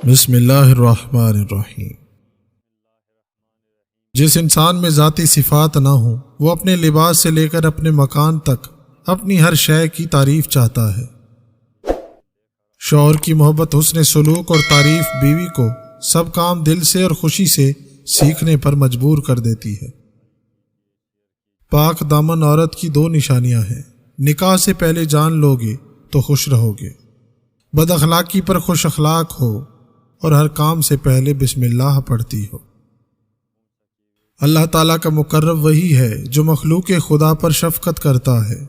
بسم اللہ الرحمن الرحیم۔ جس انسان میں ذاتی صفات نہ ہوں وہ اپنے لباس سے لے کر اپنے مکان تک اپنی ہر شے کی تعریف چاہتا ہے۔ شوہر کی محبت، حسن سلوک اور تعریف بیوی کو سب کام دل سے اور خوشی سے سیکھنے پر مجبور کر دیتی ہے۔ پاک دامن عورت کی دو نشانیاں ہیں۔ نکاح سے پہلے جان لوگے تو خوش رہو گے، بد اخلاقی پر خوش اخلاق ہو اور ہر کام سے پہلے بسم اللہ پڑھتی ہو۔ اللہ تعالیٰ کا مقرب وہی ہے جو مخلوق خدا پر شفقت کرتا ہے۔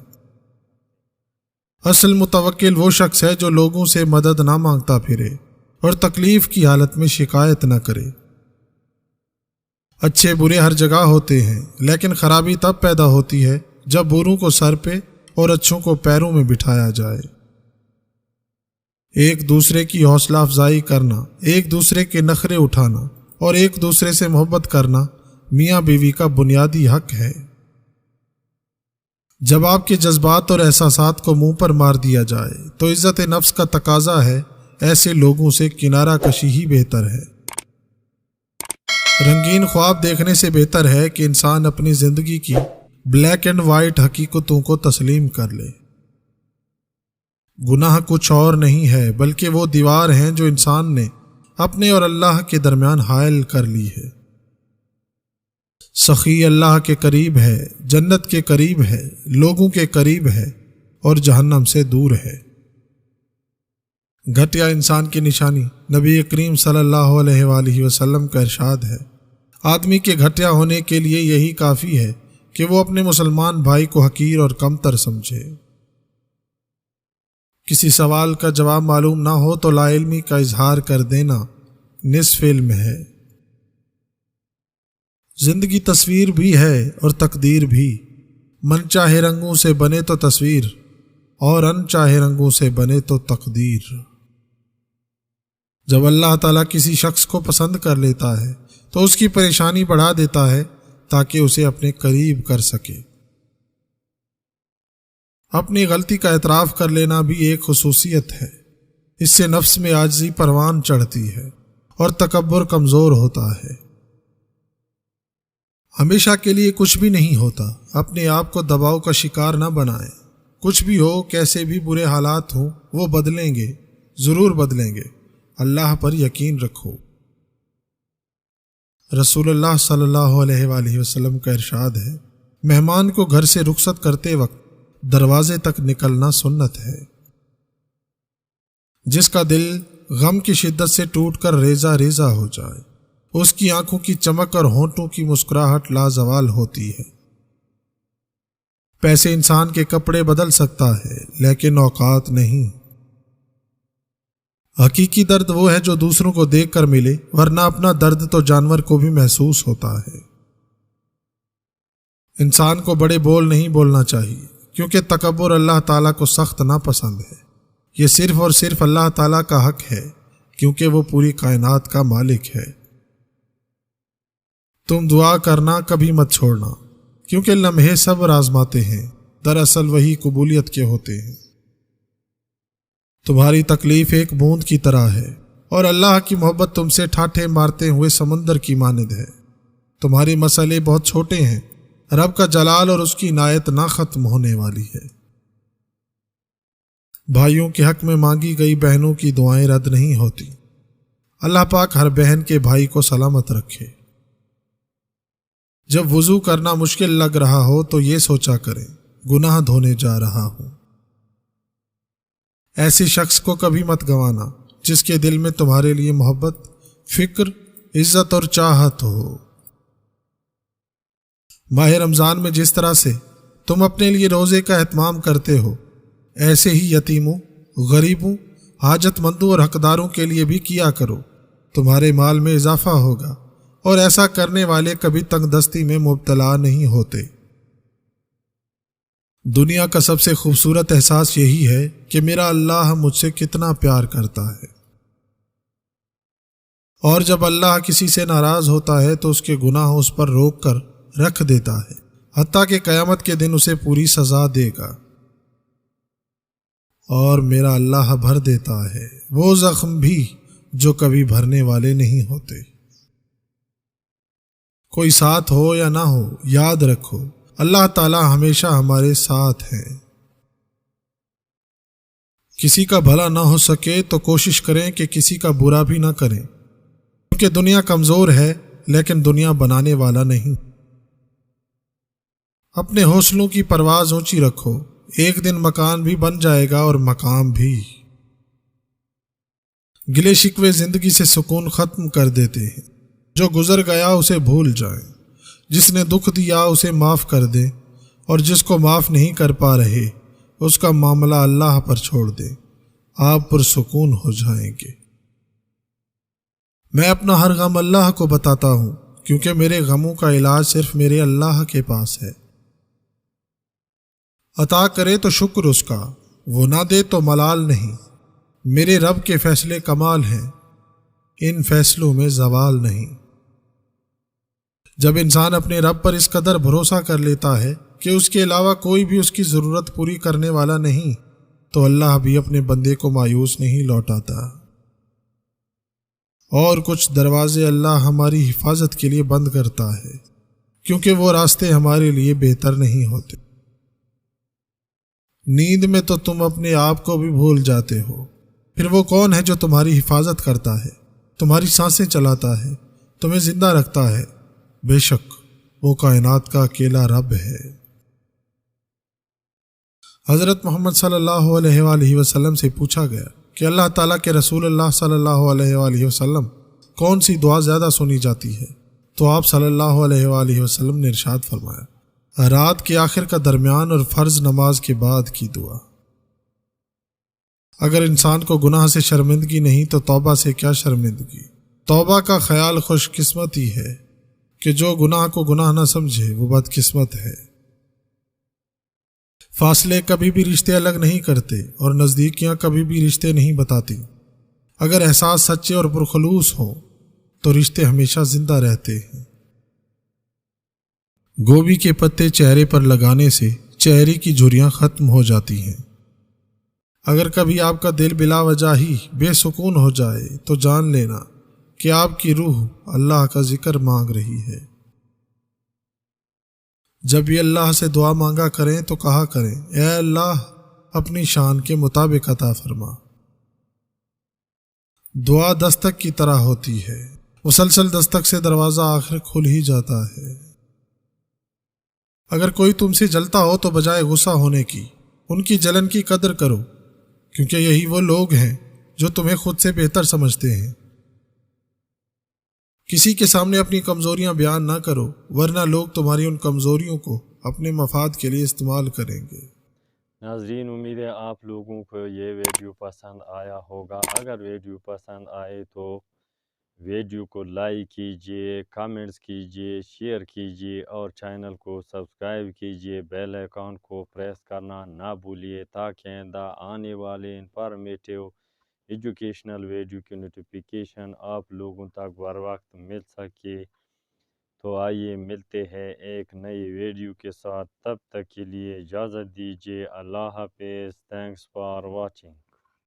اصل متوکل وہ شخص ہے جو لوگوں سے مدد نہ مانگتا پھرے اور تکلیف کی حالت میں شکایت نہ کرے۔ اچھے برے ہر جگہ ہوتے ہیں، لیکن خرابی تب پیدا ہوتی ہے جب بروں کو سر پہ اور اچھوں کو پیروں میں بٹھایا جائے۔ ایک دوسرے کی حوصلہ افزائی کرنا، ایک دوسرے کے نخرے اٹھانا اور ایک دوسرے سے محبت کرنا میاں بیوی کا بنیادی حق ہے۔ جب آپ کے جذبات اور احساسات کو منہ پر مار دیا جائے تو عزت نفس کا تقاضا ہے ایسے لوگوں سے کنارہ کشی ہی بہتر ہے۔ رنگین خواب دیکھنے سے بہتر ہے کہ انسان اپنی زندگی کی بلیک اینڈ وائٹ حقیقتوں کو تسلیم کر لے۔ گناہ کچھ اور نہیں ہے بلکہ وہ دیوار ہیں جو انسان نے اپنے اور اللہ کے درمیان حائل کر لی ہے۔ سخی اللہ کے قریب ہے، جنت کے قریب ہے، لوگوں کے قریب ہے اور جہنم سے دور ہے۔ گھٹیا انسان کی نشانی، نبی کریم صلی اللہ علیہ وآلہ وسلم کا ارشاد ہے، آدمی کے گھٹیا ہونے کے لیے یہی کافی ہے کہ وہ اپنے مسلمان بھائی کو حقیر اور کمتر سمجھے۔ کسی سوال کا جواب معلوم نہ ہو تو لا علمی کا اظہار کر دینا نصف علم ہے۔ زندگی تصویر بھی ہے اور تقدیر بھی، من چاہے رنگوں سے بنے تو تصویر اور ان چاہے رنگوں سے بنے تو تقدیر۔ جب اللہ تعالیٰ کسی شخص کو پسند کر لیتا ہے تو اس کی پریشانی بڑھا دیتا ہے تاکہ اسے اپنے قریب کر سکے۔ اپنی غلطی کا اعتراف کر لینا بھی ایک خصوصیت ہے، اس سے نفس میں عاجزی پروان چڑھتی ہے اور تکبر کمزور ہوتا ہے۔ ہمیشہ کے لیے کچھ بھی نہیں ہوتا، اپنے آپ کو دباؤ کا شکار نہ بنائیں۔ کچھ بھی ہو، کیسے بھی برے حالات ہوں، وہ بدلیں گے، ضرور بدلیں گے۔ اللہ پر یقین رکھو۔ رسول اللہ صلی اللہ علیہ وآلہ وسلم کا ارشاد ہے، مہمان کو گھر سے رخصت کرتے وقت دروازے تک نکلنا سنت ہے۔ جس کا دل غم کی شدت سے ٹوٹ کر ریزہ ریزہ ہو جائے، اس کی آنکھوں کی چمک اور ہونٹوں کی مسکراہٹ لازوال ہوتی ہے۔ پیسے انسان کے کپڑے بدل سکتا ہے لیکن اوقات نہیں۔ حقیقی درد وہ ہے جو دوسروں کو دیکھ کر ملے، ورنہ اپنا درد تو جانور کو بھی محسوس ہوتا ہے۔ انسان کو بڑے بول نہیں بولنا چاہیے کیونکہ تکبر اللہ تعالیٰ کو سخت ناپسند ہے۔ یہ صرف اور صرف اللہ تعالیٰ کا حق ہے کیونکہ وہ پوری کائنات کا مالک ہے۔ تم دعا کرنا کبھی مت چھوڑنا کیونکہ لمحے صبر آزماتے ہیں، دراصل وہی قبولیت کے ہوتے ہیں۔ تمہاری تکلیف ایک بوند کی طرح ہے اور اللہ کی محبت تم سے ٹھاٹھے مارتے ہوئے سمندر کی مانند ہے۔ تمہاری مسئلے بہت چھوٹے ہیں، رب کا جلال اور اس کی عنایت نہ ختم ہونے والی ہے۔ بھائیوں کے حق میں مانگی گئی بہنوں کی دعائیں رد نہیں ہوتی۔ اللہ پاک ہر بہن کے بھائی کو سلامت رکھے۔ جب وضو کرنا مشکل لگ رہا ہو تو یہ سوچا کریں، گناہ دھونے جا رہا ہوں۔ ایسے شخص کو کبھی مت گنوانا جس کے دل میں تمہارے لیے محبت، فکر، عزت اور چاہت ہو۔ ماہ رمضان میں جس طرح سے تم اپنے لیے روزے کا اہتمام کرتے ہو، ایسے ہی یتیموں، غریبوں، حاجت مندوں اور حقداروں کے لیے بھی کیا کرو۔ تمہارے مال میں اضافہ ہوگا اور ایسا کرنے والے کبھی تنگ دستی میں مبتلا نہیں ہوتے۔ دنیا کا سب سے خوبصورت احساس یہی ہے کہ میرا اللہ مجھ سے کتنا پیار کرتا ہے، اور جب اللہ کسی سے ناراض ہوتا ہے تو اس کے گناہ اس پر روک کر رکھ دیتا ہے، حتیٰ کہ قیامت کے دن اسے پوری سزا دے گا۔ اور میرا اللہ بھر دیتا ہے وہ زخم بھی جو کبھی بھرنے والے نہیں ہوتے۔ کوئی ساتھ ہو یا نہ ہو، یاد رکھو اللہ تعالی ہمیشہ ہمارے ساتھ ہے۔ کسی کا بھلا نہ ہو سکے تو کوشش کریں کہ کسی کا برا بھی نہ کریں، کیونکہ دنیا کمزور ہے لیکن دنیا بنانے والا نہیں۔ اپنے حوصلوں کی پرواز اونچی رکھو، ایک دن مکان بھی بن جائے گا اور مقام بھی۔ گلے شکوے زندگی سے سکون ختم کر دیتے ہیں، جو گزر گیا اسے بھول جائیں، جس نے دکھ دیا اسے معاف کر دیں، اور جس کو معاف نہیں کر پا رہے اس کا معاملہ اللہ پر چھوڑ دیں، آپ پرسکون ہو جائیں گے۔ میں اپنا ہر غم اللہ کو بتاتا ہوں، کیونکہ میرے غموں کا علاج صرف میرے اللہ کے پاس ہے۔ عطا کرے تو شکر اس کا، وہ نہ دے تو ملال نہیں۔ میرے رب کے فیصلے کمال ہیں، ان فیصلوں میں زوال نہیں۔ جب انسان اپنے رب پر اس قدر بھروسہ کر لیتا ہے کہ اس کے علاوہ کوئی بھی اس کی ضرورت پوری کرنے والا نہیں، تو اللہ بھی اپنے بندے کو مایوس نہیں لوٹاتا۔ اور کچھ دروازے اللہ ہماری حفاظت کے لیے بند کرتا ہے، کیونکہ وہ راستے ہمارے لیے بہتر نہیں ہوتے۔ نیند میں تو تم اپنے آپ کو بھی بھول جاتے ہو، پھر وہ کون ہے جو تمہاری حفاظت کرتا ہے، تمہاری سانسیں چلاتا ہے، تمہیں زندہ رکھتا ہے؟ بے شک وہ کائنات کا اکیلا رب ہے۔ حضرت محمد صلی اللہ علیہ وآلہ وسلم سے پوچھا گیا کہ اللہ تعالیٰ کے رسول اللہ صلی اللہ علیہ وآلہ وسلم کون سی دعا زیادہ سنی جاتی ہے؟ تو آپ صلی اللہ علیہ وآلہ وسلم نے ارشاد فرمایا، رات کے آخر کا درمیان اور فرض نماز کے بعد کی دعا۔ اگر انسان کو گناہ سے شرمندگی نہیں تو توبہ سے کیا شرمندگی؟ توبہ کا خیال خوش قسمتی ہے، کہ جو گناہ کو گناہ نہ سمجھے وہ بد قسمت ہے۔ فاصلے کبھی بھی رشتے الگ نہیں کرتے، اور نزدیکیاں کبھی بھی رشتے نہیں بتاتی۔ اگر احساس سچے اور پرخلوص ہو تو رشتے ہمیشہ زندہ رہتے ہیں۔ گوبھی کے پتے چہرے پر لگانے سے چہرے کی جھریاں ختم ہو جاتی ہیں۔ اگر کبھی آپ کا دل بلا وجہ ہی بے سکون ہو جائے تو جان لینا کہ آپ کی روح اللہ کا ذکر مانگ رہی ہے۔ جب یہ اللہ سے دعا مانگا کریں تو کہا کریں، اے اللہ اپنی شان کے مطابق عطا فرما۔ دعا دستک کی طرح ہوتی ہے، مسلسل دستک سے دروازہ آخر کھل ہی جاتا ہے۔ اگر کوئی تم سے جلتا ہو تو بجائے غصہ ہونے کی ان کی جلن کی قدر کرو، کیونکہ یہی وہ لوگ ہیں جو تمہیں خود سے بہتر سمجھتے ہیں۔ کسی کے سامنے اپنی کمزوریاں بیان نہ کرو، ورنہ لوگ تمہاری ان کمزوریوں کو اپنے مفاد کے لیے استعمال کریں گے۔ ناظرین، امید ہے آپ لوگوں کو یہ ویڈیو پسند آیا ہوگا۔ اگر ویڈیو پسند آئے تو ویڈیو کو لائک کیجئے، کامنٹس کیجئے، شیئر کیجئے اور چینل کو سبسکرائب کیجئے۔ بیل آئیکن کو پریس کرنا نہ بھولیے تاکہ آئندہ آنے والے انفارمیٹیو ایجوکیشنل ویڈیو کی نوٹیفیکیشن آپ لوگوں تک بر وقت مل سکے۔ تو آئیے ملتے ہیں ایک نئی ویڈیو کے ساتھ، تب تک کے لیے اجازت دیجیے۔ اللہ حافظ۔ Thanks for watching.